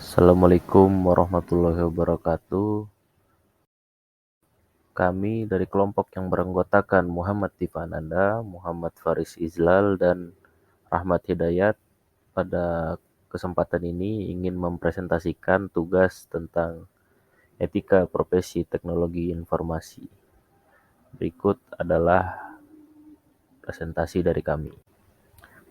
Assalamualaikum warahmatullahi wabarakatuh. Kami dari kelompok yang beranggotakan Muhammad Tifananda, Muhammad Faris Izlal, dan Rahmat Hidayat pada kesempatan ini ingin mempresentasikan tugas tentang etika profesi teknologi informasi. Berikut adalah presentasi dari kami.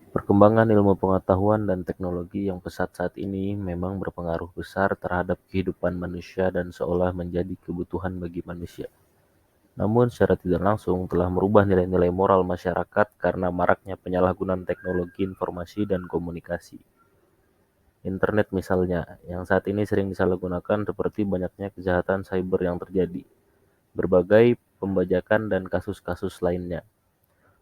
Perkembangan ilmu pengetahuan dan teknologi yang pesat saat ini memang berpengaruh besar terhadap kehidupan manusia dan seolah menjadi kebutuhan bagi manusia. Namun secara tidak langsung telah merubah nilai-nilai moral masyarakat karena maraknya penyalahgunaan teknologi informasi dan komunikasi. Internet misalnya, yang saat ini sering disalahgunakan seperti banyaknya kejahatan cyber yang terjadi, berbagai pembajakan dan kasus-kasus lainnya.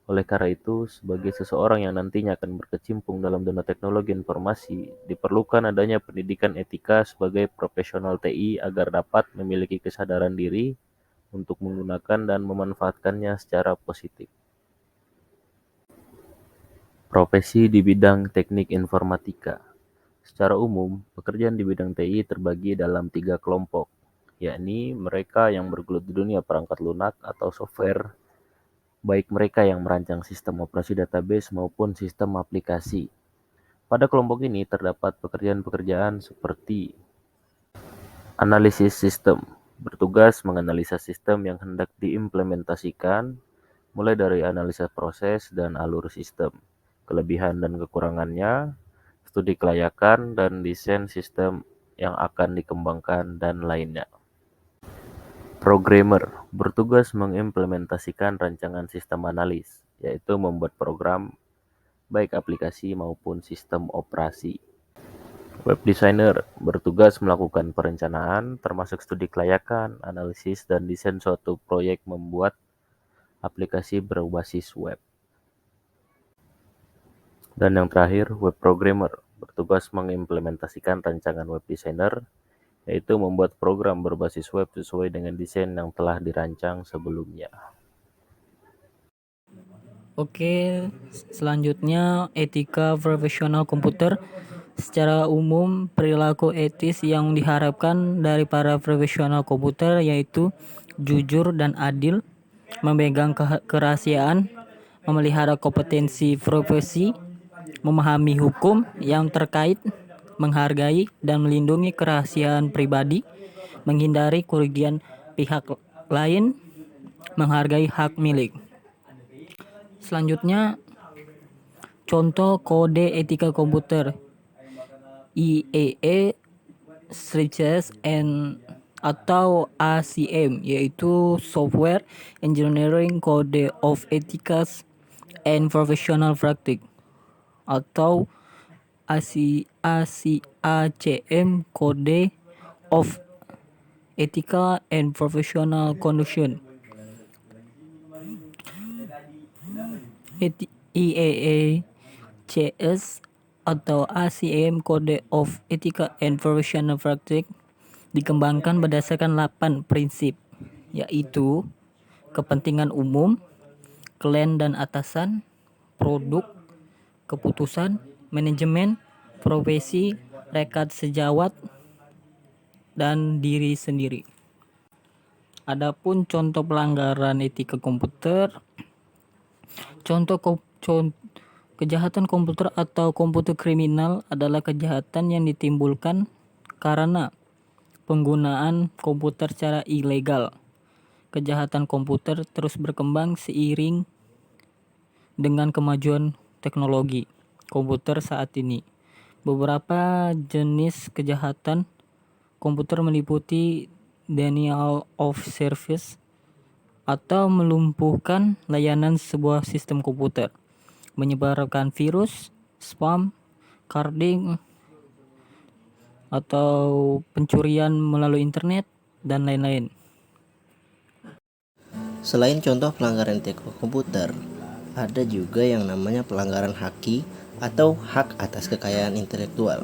Oleh karena itu, sebagai seseorang yang nantinya akan berkecimpung dalam dunia teknologi informasi, diperlukan adanya pendidikan etika sebagai profesional TI agar dapat memiliki kesadaran diri untuk menggunakan dan memanfaatkannya secara positif. Profesi di bidang teknik informatika. Secara umum, pekerjaan di bidang TI terbagi dalam 3 kelompok, yakni mereka yang bergelut di dunia perangkat lunak atau software, baik mereka yang merancang sistem operasi database maupun sistem aplikasi. Pada kelompok ini terdapat pekerjaan-pekerjaan seperti analisis sistem, bertugas menganalisa sistem yang hendak diimplementasikan, mulai dari analisa proses dan alur sistem, kelebihan dan kekurangannya, studi kelayakan, dan desain sistem yang akan dikembangkan, dan lainnya. Programmer bertugas mengimplementasikan rancangan sistem analis, yaitu membuat program, baik aplikasi maupun sistem operasi. Web designer bertugas melakukan perencanaan, termasuk studi kelayakan, analisis, dan desain suatu proyek membuat aplikasi berbasis web. Dan yang terakhir, web programmer bertugas mengimplementasikan rancangan web designer, yaitu membuat program berbasis web sesuai dengan desain yang telah dirancang sebelumnya. Oke, selanjutnya etika profesional komputer. Secara umum, perilaku etis yang diharapkan dari para profesional komputer yaitu jujur dan adil, memegang kerahasiaan, memelihara kompetensi profesi, memahami hukum yang terkait, menghargai dan melindungi kerahasiaan pribadi, menghindari kerugian pihak lain, menghargai hak milik. Selanjutnya, contoh kode etika komputer IEE Strictures and atau ACM, yaitu Software Engineering Code of Ethics and Professional Practice, atau ACM Code of Ethical and Professional Conduct. IEE CS atau ACM Code of Ethics and Professional Practice dikembangkan berdasarkan 8 prinsip, yaitu kepentingan umum, klien dan atasan, produk, keputusan, manajemen, profesi, rekat sejawat, dan diri sendiri. Adapun contoh pelanggaran etika komputer, contoh kejahatan komputer atau komputer kriminal adalah kejahatan yang ditimbulkan karena penggunaan komputer secara ilegal. Kejahatan komputer terus berkembang seiring dengan kemajuan teknologi komputer saat ini. Beberapa jenis kejahatan komputer meliputi denial of service atau melumpuhkan layanan sebuah sistem komputer, menyebarkan virus, spam, carding, atau pencurian melalui internet, dan lain-lain. Selain contoh pelanggaran etika komputer, ada juga yang namanya pelanggaran haki atau hak atas kekayaan intelektual.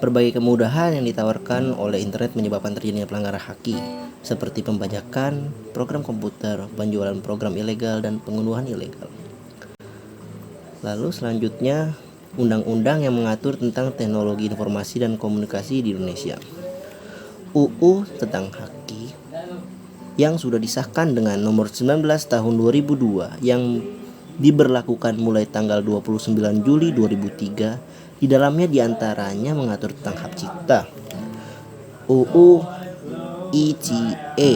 Berbagai kemudahan yang ditawarkan oleh internet menyebabkan terjadinya pelanggaran haki, seperti pembajakan program komputer, penjualan program ilegal, dan pengunduhan ilegal. Lalu selanjutnya, undang-undang yang mengatur tentang teknologi informasi dan komunikasi di Indonesia. UU tentang Haki yang sudah disahkan dengan nomor 19 tahun 2002 yang diberlakukan mulai tanggal 29 Juli 2003. Di dalamnya diantaranya mengatur tentang hak cipta. UU ITE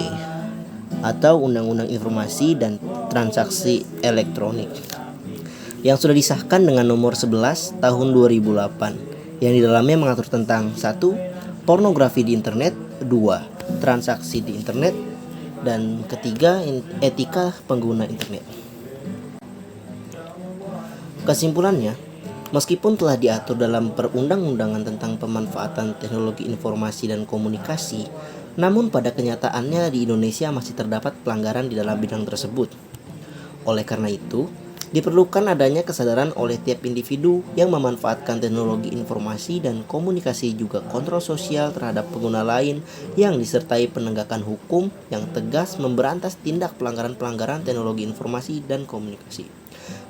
atau Undang-Undang Informasi dan Transaksi Elektronik yang sudah disahkan dengan nomor 11 tahun 2008 yang di dalamnya mengatur tentang 1. Pornografi di internet, 2. Transaksi di internet, dan ketiga etika pengguna internet. Kesimpulannya, meskipun telah diatur dalam perundang-undangan tentang pemanfaatan teknologi informasi dan komunikasi, namun pada kenyataannya di Indonesia masih terdapat pelanggaran di dalam bidang tersebut. Oleh karena itu, diperlukan adanya kesadaran oleh tiap individu yang memanfaatkan teknologi informasi dan komunikasi, juga kontrol sosial terhadap pengguna lain yang disertai penegakan hukum yang tegas memberantas tindak pelanggaran-pelanggaran teknologi informasi dan komunikasi,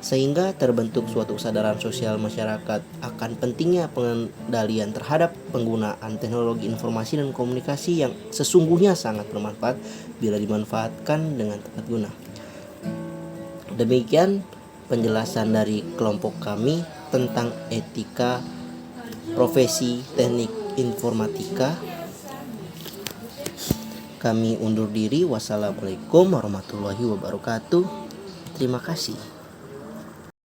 sehingga terbentuk suatu kesadaran sosial masyarakat akan pentingnya pengendalian terhadap penggunaan teknologi informasi dan komunikasi yang sesungguhnya sangat bermanfaat bila dimanfaatkan dengan tepat guna. Demikian penjelasan dari kelompok kami tentang etika profesi teknik informatika. Kami undur diri. Wassalamualaikum warahmatullahi wabarakatuh. Terima kasih.